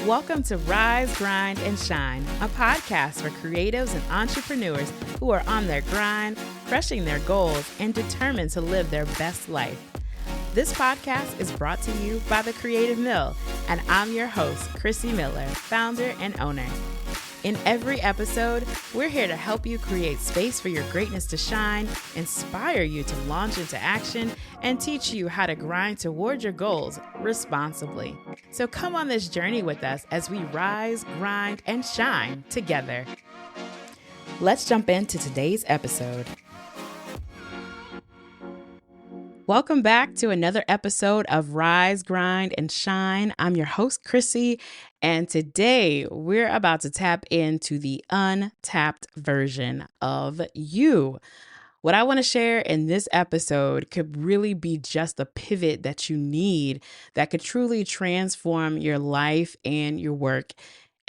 Welcome to Rise, Grind, and Shine, a podcast for creatives and entrepreneurs who are on their grind, crushing their goals, and determined to live their best life. This podcast is brought to you by The Creative Mill, and I'm your host, Chrissy Miller, founder and owner. In every episode, we're here to help you create space for your greatness to shine, inspire you to launch into action, and teach you how to grind toward your goals responsibly. So come on this journey with us as we rise, grind, and shine together. Let's jump into today's episode. Welcome back to another episode of Rise, Grind, and Shine. I'm your host, Chrissy, and today we're about to tap into the untapped version of you. What I want to share in this episode could really be just the pivot that you need that could truly transform your life and your work.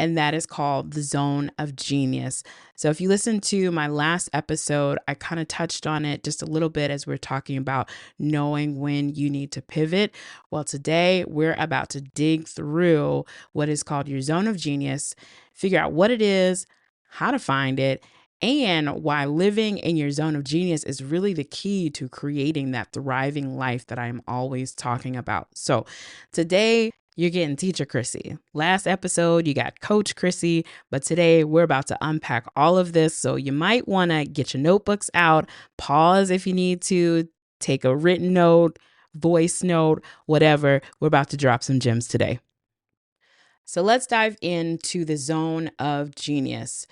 And that is called the zone of genius. So if you listen to my last episode, I kind of touched on it just a little bit as we're talking about knowing when you need to pivot. Well, today we're about to dig through what is called your zone of genius, figure out what it is, how to find it, and why living in your zone of genius is really the key to creating that thriving life that I'm always talking about. So today, you're getting Teacher Chrissy. Last episode, you got Coach Chrissy, but today we're about to unpack all of this. So you might want to get your notebooks out, pause if you need to, take a written note, voice note, whatever. We're about to drop some gems today. So let's dive into the zone of genius.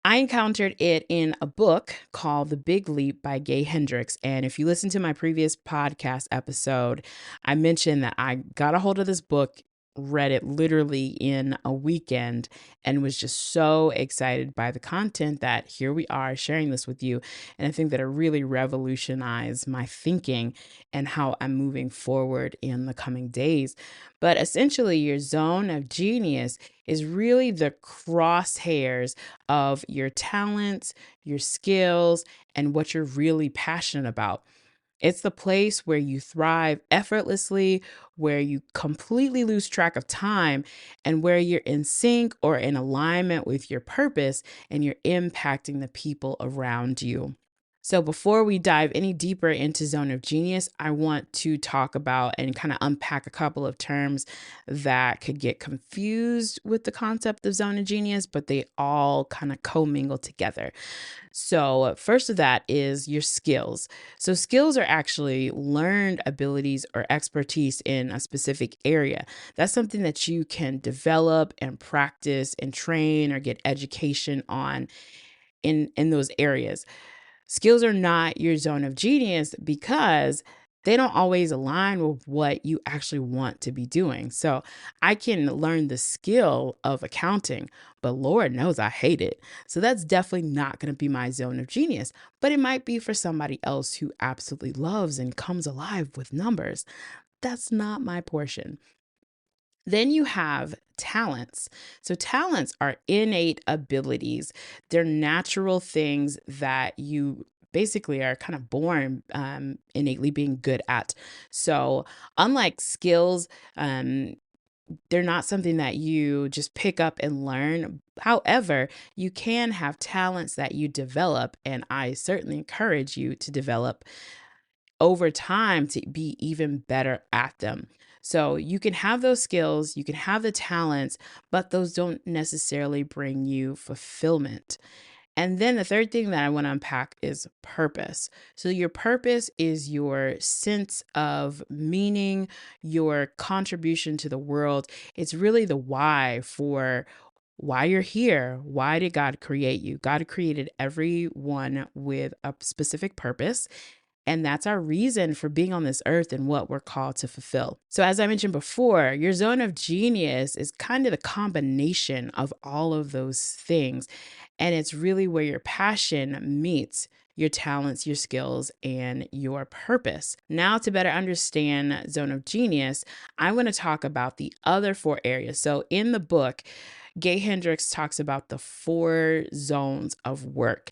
I encountered it in a book called The Big Leap by Gay Hendricks. And if you listen to my previous podcast episode, I mentioned that I got a hold of this book, read it literally in a weekend, and was just so excited by the content that here we are sharing this with you. And I think that it really revolutionized my thinking and how I'm moving forward in the coming days. But essentially, your zone of genius is really the crosshairs of your talents, your skills, and what you're really passionate about. It's the place where you thrive effortlessly, where you completely lose track of time, and where you're in sync or in alignment with your purpose and you're impacting the people around you. So before we dive any deeper into zone of genius, I want to talk about and kind of unpack a couple of terms that could get confused with the concept of zone of genius, but they all kind of commingle together. So first of that is your skills. So skills are actually learned abilities or expertise in a specific area. That's something that you can develop and practice and train or get education on in those areas. Skills are not your zone of genius because they don't always align with what you actually want to be doing. So I can learn the skill of accounting, but Lord knows I hate it. So that's definitely not going to be my zone of genius, but it might be for somebody else who absolutely loves and comes alive with numbers. That's not my portion. Then you have talents. So talents are innate abilities. They're natural things that you basically are kind of born innately being good at. So unlike skills, they're not something that you just pick up and learn. However, you can have talents that you develop, and I certainly encourage you to develop over time to be even better at them. So you can have those skills, you can have the talents, but those don't necessarily bring you fulfillment. And then the third thing that I want to unpack is purpose. So your purpose is your sense of meaning, your contribution to the world. It's really the why for why you're here. Why did God create you? God created everyone with a specific purpose. And that's our reason for being on this earth and what we're called to fulfill. So as I mentioned before, your zone of genius is kind of the combination of all of those things. And it's really where your passion meets your talents, your skills, and your purpose. Now, to better understand zone of genius, I want to talk about the other 4 areas. So in the book, Gay Hendricks talks about the 4 zones of work.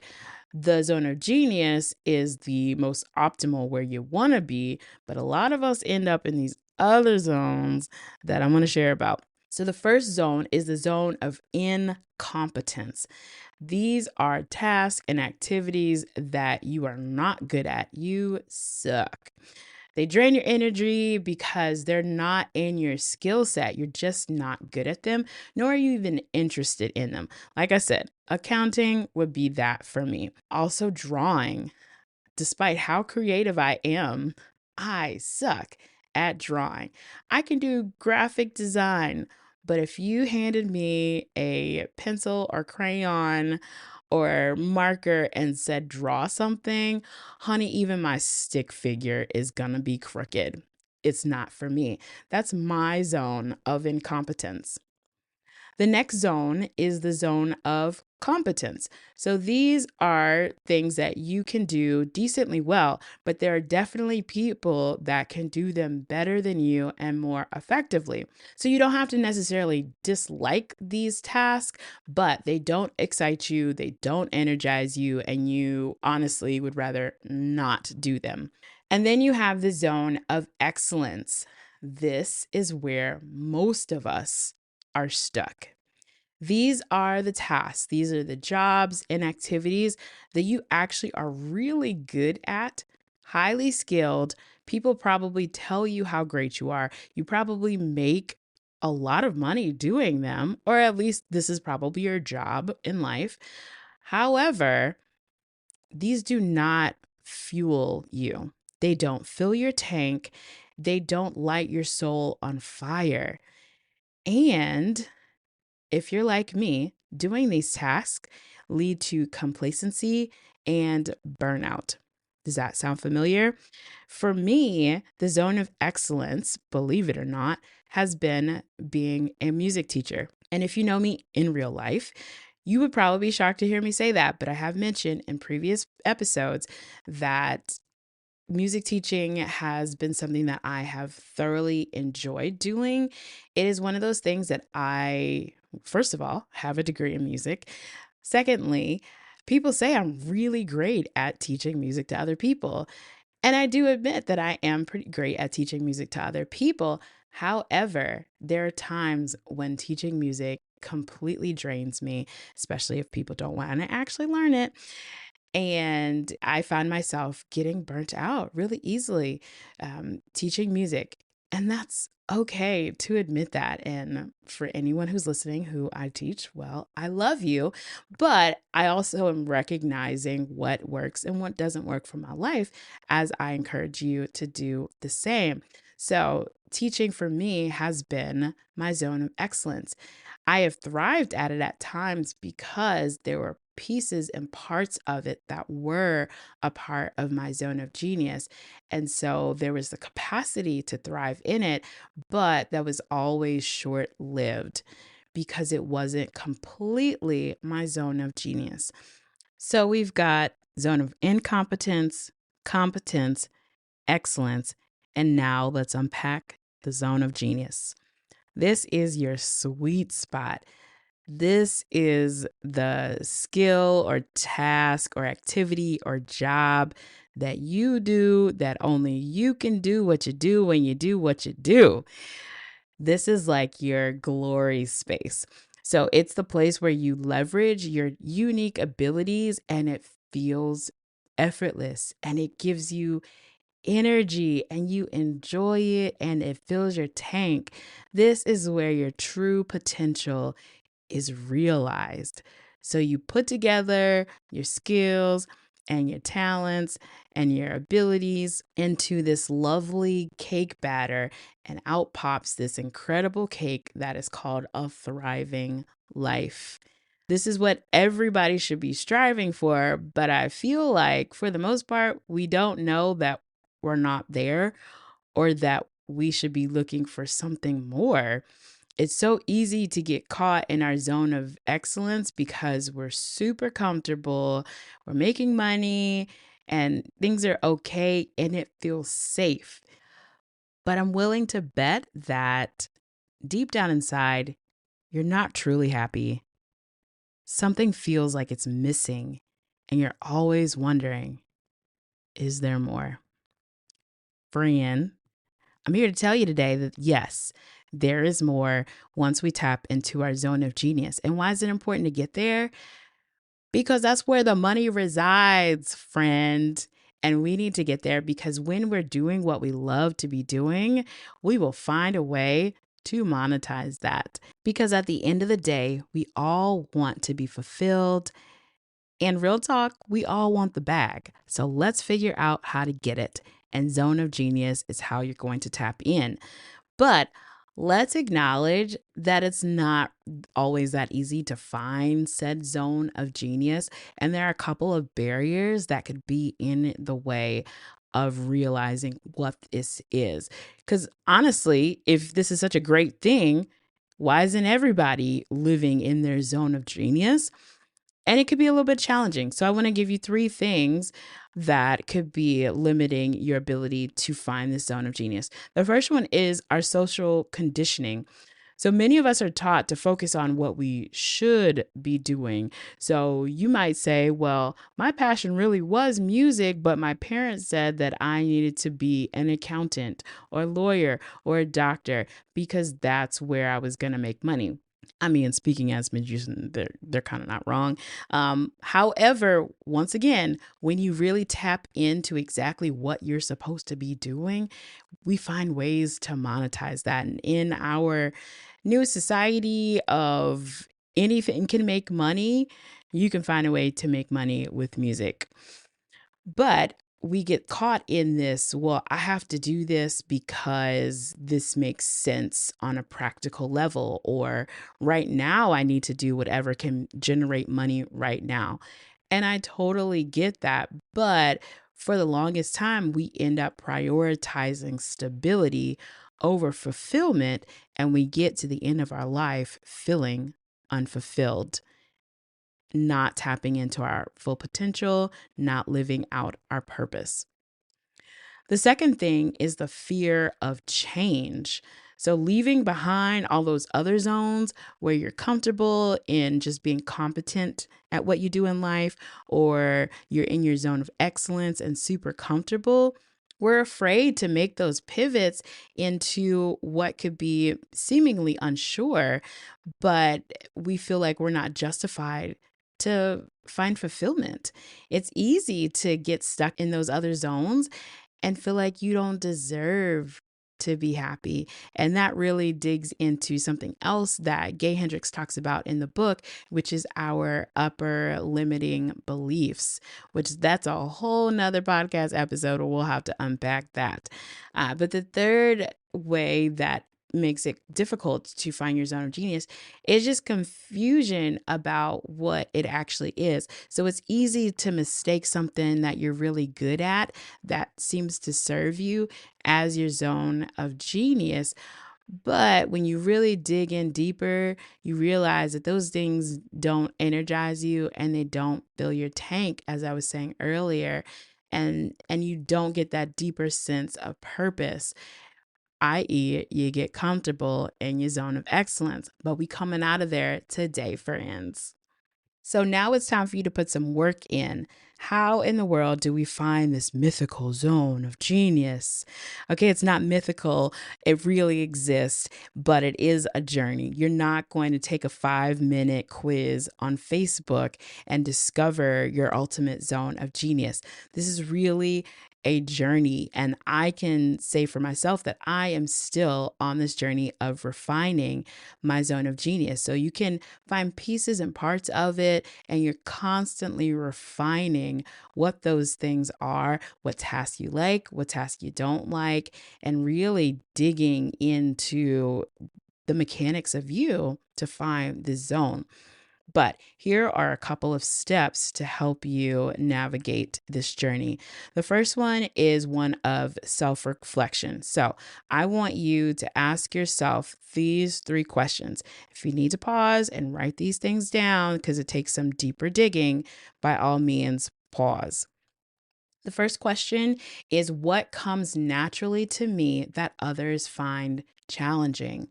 The zone of genius is the most optimal where you want to be, but a lot of us end up in these other zones that I'm going to share about. So the first zone is the zone of incompetence. These are tasks and activities that you are not good at. You suck. They drain your energy because they're not in your skill set. You're just not good at them, nor are you even interested in them. Like I said, accounting would be that for me. Also, drawing. Despite how creative I am, I suck at drawing. I can do graphic design, but if you handed me a pencil or crayon or marker and said, draw something, honey, even my stick figure is gonna be crooked. It's not for me. That's my zone of incompetence. The next zone is the zone of competence. So these are things that you can do decently well, but there are definitely people that can do them better than you and more effectively. So you don't have to necessarily dislike these tasks, but they don't excite you, they don't energize you, and you honestly would rather not do them. And then you have the zone of excellence. This is where most of us are stuck. These are the tasks, these are the jobs and activities that you actually are really good at, highly skilled. People probably tell you how great you are. You probably make a lot of money doing them, or at least this is probably your job in life. However, these do not fuel you. They don't fill your tank. They don't light your soul on fire. And if you're like me, doing these tasks lead to complacency and burnout. Does that sound familiar? For me, the zone of excellence, believe it or not, has been being a music teacher. And if you know me in real life, you would probably be shocked to hear me say that, but I have mentioned in previous episodes that music teaching has been something that I have thoroughly enjoyed doing. It is one of those things that I, first of all, have a degree in music. Secondly, people say I'm really great at teaching music to other people. And I do admit that I am pretty great at teaching music to other people. However, there are times when teaching music completely drains me, especially if people don't want to actually learn it. And I found myself getting burnt out really easily teaching music. And that's okay to admit that. And for anyone who's listening who I teach, well, I love you. But I also am recognizing what works and what doesn't work for my life as I encourage you to do the same. So, teaching for me has been my zone of excellence. I have thrived at it at times because there were pieces and parts of it that were a part of my zone of genius. And so there was the capacity to thrive in it, but that was always short lived because it wasn't completely my zone of genius. So we've got zone of incompetence, competence, excellence, and now let's unpack the zone of genius. This is your sweet spot. This is the skill or task or activity or job that you do that only you can do what you do when you do what you do. This is like your glory space. So it's the place where you leverage your unique abilities and it feels effortless and it gives you energy and you enjoy it and it fills your tank. This is where your true potential is realized. So you put together your skills and your talents and your abilities into this lovely cake batter, and out pops this incredible cake that is called a thriving life. This is what everybody should be striving for, but I feel like for the most part, we don't know that we're not there or that we should be looking for something more. It's so easy to get caught in our zone of excellence because we're super comfortable, we're making money, and things are okay and it feels safe. But I'm willing to bet that deep down inside, you're not truly happy. Something feels like it's missing, and you're always wondering, is there more? Friend, I'm here to tell you today that yes, there is more once we tap into our zone of genius. And why is it important to get there? Because that's where the money resides, friend. And we need to get there because when we're doing what we love to be doing, we will find a way to monetize that. Because at the end of the day, we all want to be fulfilled. And real talk, we all want the bag. So let's figure out how to get it. And Zone of Genius is how you're going to tap in. But let's acknowledge that it's not always that easy to find said zone of genius. And there are a couple of barriers that could be in the way of realizing what this is. Because honestly, if this is such a great thing, why isn't everybody living in their zone of genius? And it could be a little bit challenging. So I want to give you 3 things that could be limiting your ability to find this zone of genius. The first one is our social conditioning. So many of us are taught to focus on what we should be doing. So you might say, well, my passion really was music, but my parents said that I needed to be an accountant or a lawyer or a doctor because that's where I was going to make money. I mean, speaking as magician, they're kind of not wrong. However, once again, when you really tap into exactly what you're supposed to be doing, we find ways to monetize that. And in our new society of anything can make money, you can find a way to make money with music. But we get caught in this, well, I have to do this because this makes sense on a practical level, or right now I need to do whatever can generate money right now. And I totally get that. But for the longest time, we end up prioritizing stability over fulfillment, and we get to the end of our life feeling unfulfilled, not tapping into our full potential, not living out our purpose. The second thing is the fear of change. So, leaving behind all those other zones where you're comfortable in just being competent at what you do in life, or you're in your zone of excellence and super comfortable, we're afraid to make those pivots into what could be seemingly unsure, but we feel like we're not justified to find fulfillment. It's easy to get stuck in those other zones and feel like you don't deserve to be happy. And that really digs into something else that Gay Hendricks talks about in the book, which is our upper limiting beliefs, which that's a whole nother podcast episode, or we'll have to unpack that. But the third way that makes it difficult to find your zone of genius is just confusion about what it actually is. So it's easy to mistake something that you're really good at that seems to serve you as your zone of genius. But when you really dig in deeper, you realize that those things don't energize you and they don't fill your tank, as I was saying earlier. And you don't get that deeper sense of purpose, i.e., you get comfortable in your zone of excellence. But we coming out of there today, friends. So now it's time for you to put some work in. How in the world do we find this mythical zone of genius? Okay, it's not mythical. It really exists, but it is a journey. You're not going to take a 5-minute quiz on Facebook and discover your ultimate zone of genius. This is really a journey. And I can say for myself that I am still on this journey of refining my zone of genius. So you can find pieces and parts of it, and you're constantly refining what those things are, what tasks you like, what tasks you don't like, and really digging into the mechanics of you to find the zone. But here are a couple of steps to help you navigate this journey. The first one is one of self reflection. So I want you to ask yourself these 3 questions. If you need to pause and write these things down because it takes some deeper digging, by all means, pause. The first question is, what comes naturally to me that others find challenging?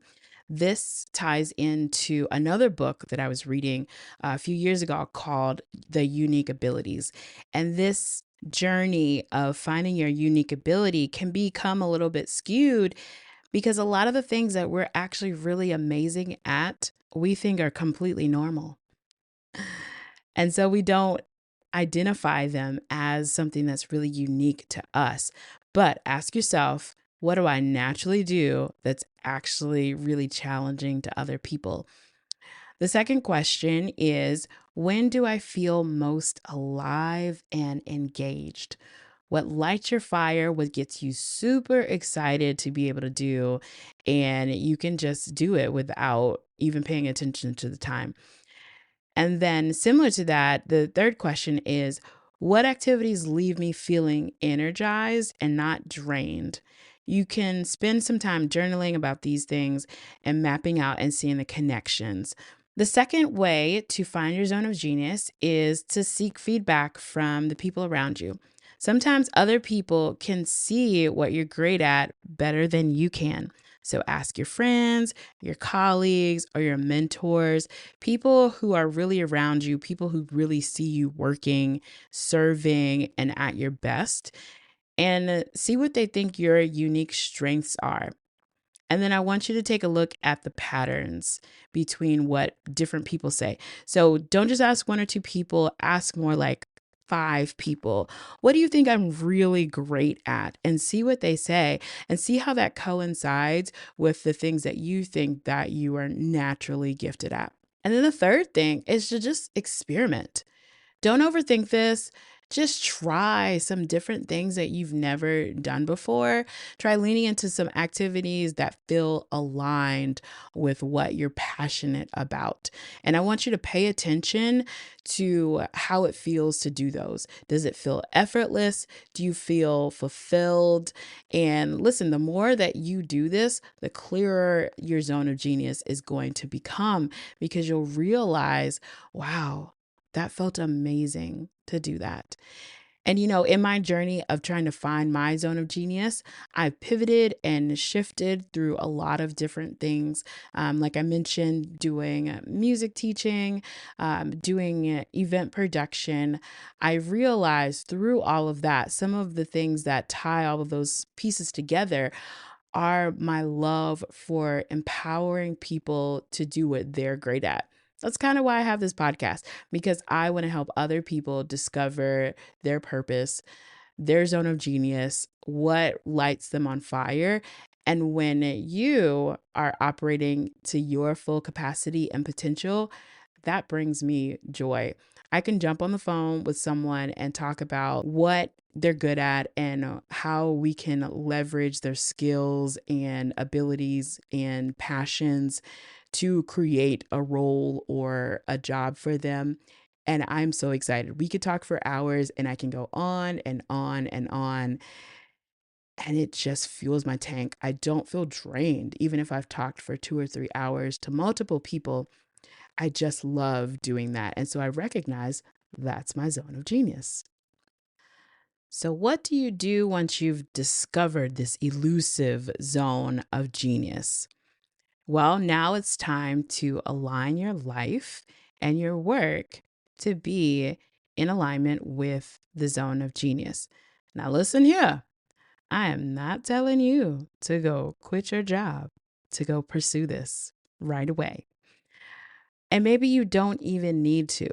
This ties into another book that I was reading a few years ago called The Unique Abilities. And this journey of finding your unique ability can become a little bit skewed because a lot of the things that we're actually really amazing at, we think are completely normal. And so we don't identify them as something that's really unique to us. But ask yourself, what do I naturally do that's actually really challenging to other people? The second question is, when do I feel most alive and engaged? What lights your fire, what gets you super excited to be able to do, and you can just do it without even paying attention to the time. And then, similar to that, the third question is, what activities leave me feeling energized and not drained? You can spend some time journaling about these things and mapping out and seeing the connections. The second way to find your zone of genius is to seek feedback from the people around you. Sometimes other people can see what you're great at better than you can. So ask your friends, your colleagues, or your mentors, people who are really around you, people who really see you working, serving, and at your best, and see what they think your unique strengths are. And then I want you to take a look at the patterns between what different people say. So don't just ask one or two people, ask more like five people. What do you think I'm really great at? And see what they say and see how that coincides with the things that you think that you are naturally gifted at. And then the third thing is to just experiment. Don't overthink this. Just try some different things that you've never done before. Try leaning into some activities that feel aligned with what you're passionate about. And I want you to pay attention to how it feels to do those. Does it feel effortless? Do you feel fulfilled? And listen, the more that you do this, the clearer your zone of genius is going to become because you'll realize, wow, that felt amazing to do that. And, in my journey of trying to find my zone of genius, I've pivoted and shifted through a lot of different things. Like I mentioned, doing music teaching, doing event production. I realized through all of that, some of the things that tie all of those pieces together are my love for empowering people to do what they're great at. That's kind of why I have this podcast, because I want to help other people discover their purpose, their zone of genius, what lights them on fire. And when you are operating to your full capacity and potential, that brings me joy. I can jump on the phone with someone and talk about what they're good at and how we can leverage their skills and abilities and passions to create a role or a job for them. And I'm so excited. We could talk for hours and I can go on and on and on. And it just fuels my tank. I don't feel drained, even if I've talked for 2 or 3 hours to multiple people. I just love doing that. And so I recognize that's my zone of genius. So, what do you do once you've discovered this elusive zone of genius? Well, now it's time to align your life and your work to be in alignment with the zone of genius. Now, listen here. I am not telling you to go quit your job to go pursue this right away. And maybe you don't even need to.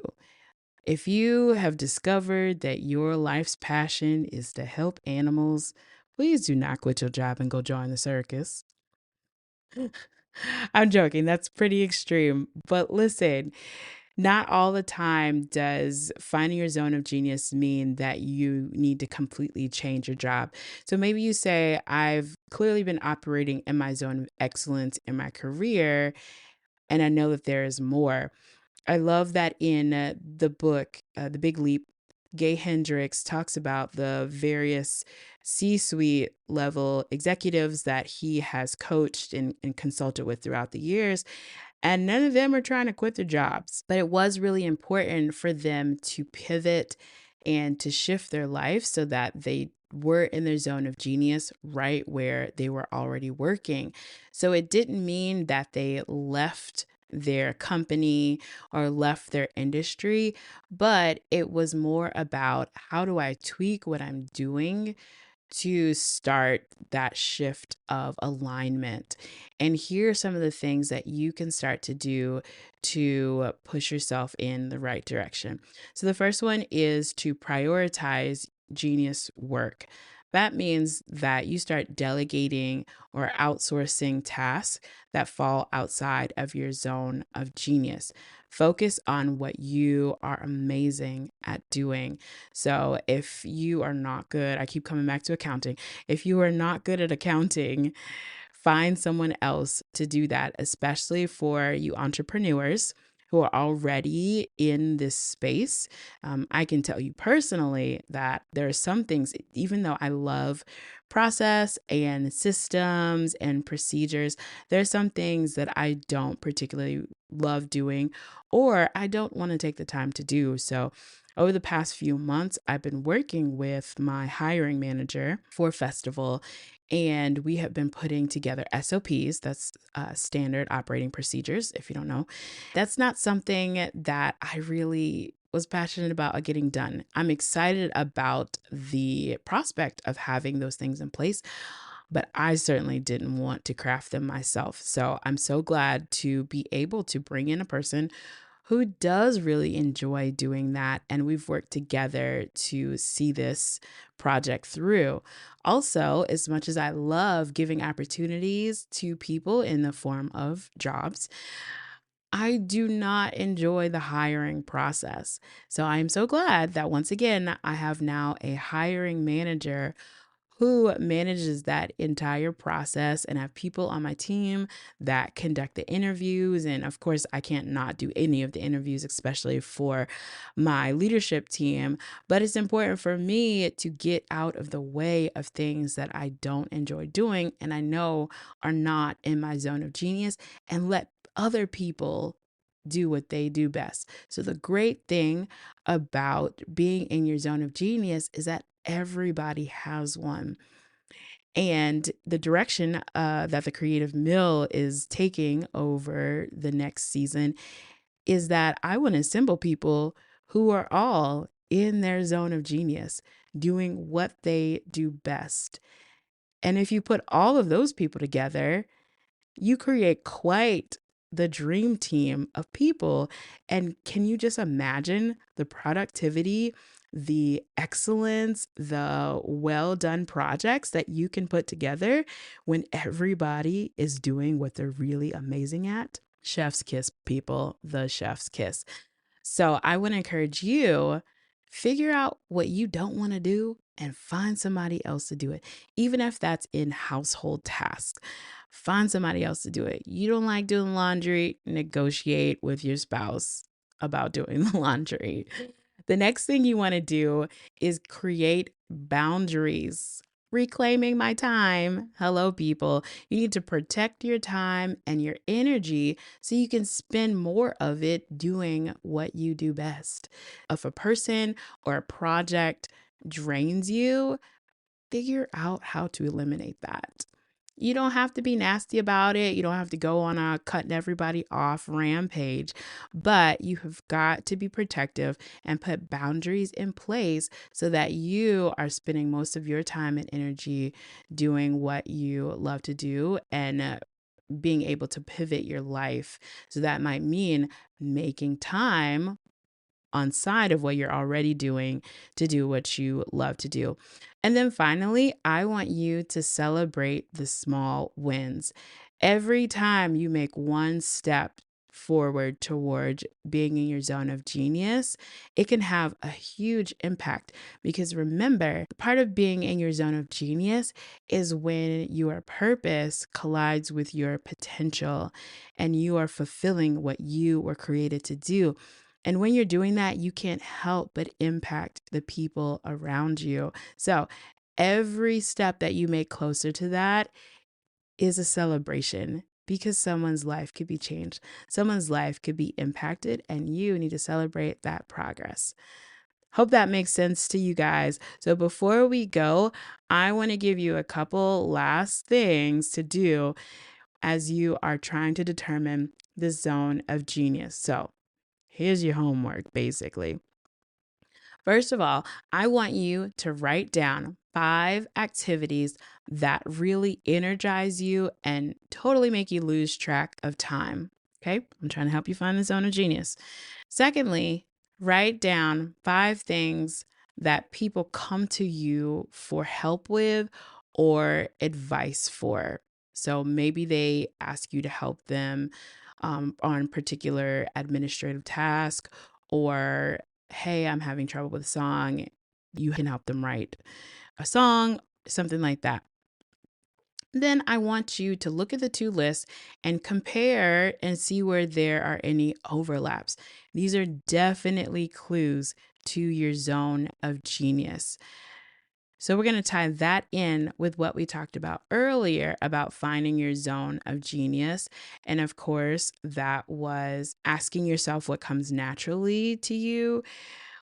If you have discovered that your life's passion is to help animals, please do not quit your job and go join the circus. I'm joking. That's pretty extreme. But listen, not all the time does finding your zone of genius mean that you need to completely change your job. So maybe you say, I've clearly been operating in my zone of excellence in my career, and I know that there is more. I love that in the book, The Big Leap, Gay Hendricks talks about the various C suite level executives that he has coached and consulted with throughout the years. And none of them are trying to quit their jobs. But it was really important for them to pivot and to shift their life so that they were in their zone of genius right where they were already working. So it didn't mean that they left their company or left their industry, but it was more about how do I tweak what I'm doing to start that shift of alignment. And here are some of the things that you can start to do to push yourself in the right direction. So, the first one is to prioritize genius work. That means that you start delegating or outsourcing tasks that fall outside of your zone of genius. Focus on what you are amazing at doing. So if you are not good, I keep coming back to accounting. If you are not good at accounting, find someone else to do that, especially for you entrepreneurs who are already in this space. I can tell you personally that there are some things, even though I love process and systems and procedures, there are some things that I don't particularly love doing or I don't want to take the time to do. So, over the past few months, I've been working with my hiring manager for Festival, and we have been putting together SOPs. That's standard operating procedures, if you don't know. That's not something that I really was passionate about getting done. I'm excited about the prospect of having those things in place, but I certainly didn't want to craft them myself. So I'm so glad to be able to bring in a person who does really enjoy doing that. And we've worked together to see this project through. Also, as much as I love giving opportunities to people in the form of jobs, I do not enjoy the hiring process. So I am so glad that once again, I have now a hiring manager who manages that entire process and have people on my team that conduct the interviews. And of course, I can't not do any of the interviews, especially for my leadership team. But it's important for me to get out of the way of things that I don't enjoy doing and I know are not in my zone of genius and let other people do what they do best. So, the great thing about being in your zone of genius is that everybody has one. And the direction that the Creative Mill is taking over the next season is that I want to assemble people who are all in their zone of genius, doing what they do best. And if you put all of those people together, you create quite the dream team of people. And can you just imagine the productivity, the excellence, the well done projects that you can put together when everybody is doing what they're really amazing at? Chef's kiss, people, the chef's kiss. So I want to encourage you, figure out what you don't want to do and find somebody else to do it. Even if that's in household tasks, find somebody else to do it. You don't like doing laundry, negotiate with your spouse about doing the laundry. The next thing you want to do is create boundaries. Reclaiming my time. Hello, people. You need to protect your time and your energy so you can spend more of it doing what you do best. If a person or a project drains you, figure out how to eliminate that. You don't have to be nasty about it. You don't have to go on a cutting everybody off rampage, but you have got to be protective and put boundaries in place so that you are spending most of your time and energy doing what you love to do and being able to pivot your life. So that might mean making time on side of what you're already doing to do what you love to do. And then finally, I want you to celebrate the small wins. Every time you make one step forward toward being in your zone of genius, it can have a huge impact because remember, part of being in your zone of genius is when your purpose collides with your potential and you are fulfilling what you were created to do. And when you're doing that, you can't help but impact the people around you. So every step that you make closer to that is a celebration because someone's life could be changed, someone's life could be impacted, and you need to celebrate that progress. Hope that makes sense to you guys. So before we go, I want to give you a couple last things to do as you are trying to determine the zone of genius. So here's your homework, basically. First of all, I want you to write down 5 activities that really energize you and totally make you lose track of time. Okay, I'm trying to help you find the zone of genius. Secondly, write down 5 things that people come to you for help with or advice for. So maybe they ask you to help them on particular administrative task, or hey, I'm having trouble with a song. You can help them write a song, something like that. Then I want you to look at the 2 lists and compare and see where there are any overlaps. These are definitely clues to your zone of genius. So we're going to tie that in with what we talked about earlier about finding your zone of genius. And of course, that was asking yourself what comes naturally to you,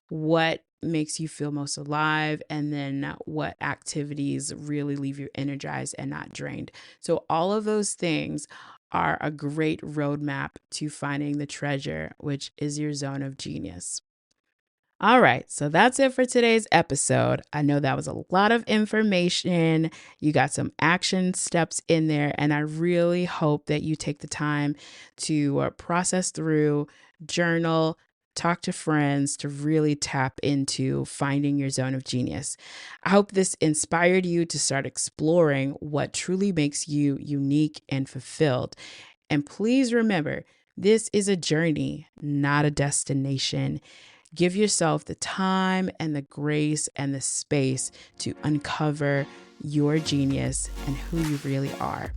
what makes you feel most alive, and then what activities really leave you energized and not drained. So all of those things are a great roadmap to finding the treasure, which is your zone of genius. All right, so that's it for today's episode. I know that was a lot of information. You got some action steps in there, and I really hope that you take the time to process through, journal, talk to friends to really tap into finding your zone of genius. I hope this inspired you to start exploring what truly makes you unique and fulfilled. And please remember, this is a journey, not a destination. Give yourself the time and the grace and the space to uncover your genius and who you really are.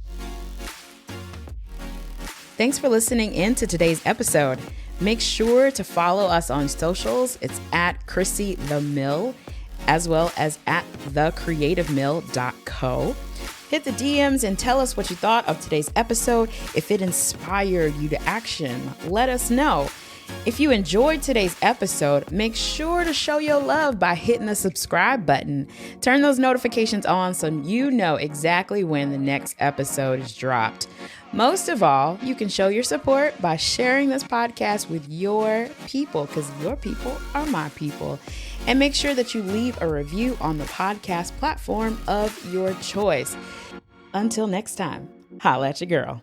Thanks for listening in to today's episode. Make sure to follow us on socials. It's at Chrissy the Mill, as well as at thecreativemill.co. Hit the DMs and tell us what you thought of today's episode. If it inspired you to action, let us know. If you enjoyed today's episode, make sure to show your love by hitting the subscribe button. Turn those notifications on so you know exactly when the next episode is dropped. Most of all, you can show your support by sharing this podcast with your people, because your people are my people. And make sure that you leave a review on the podcast platform of your choice. Until next time, holla at your girl.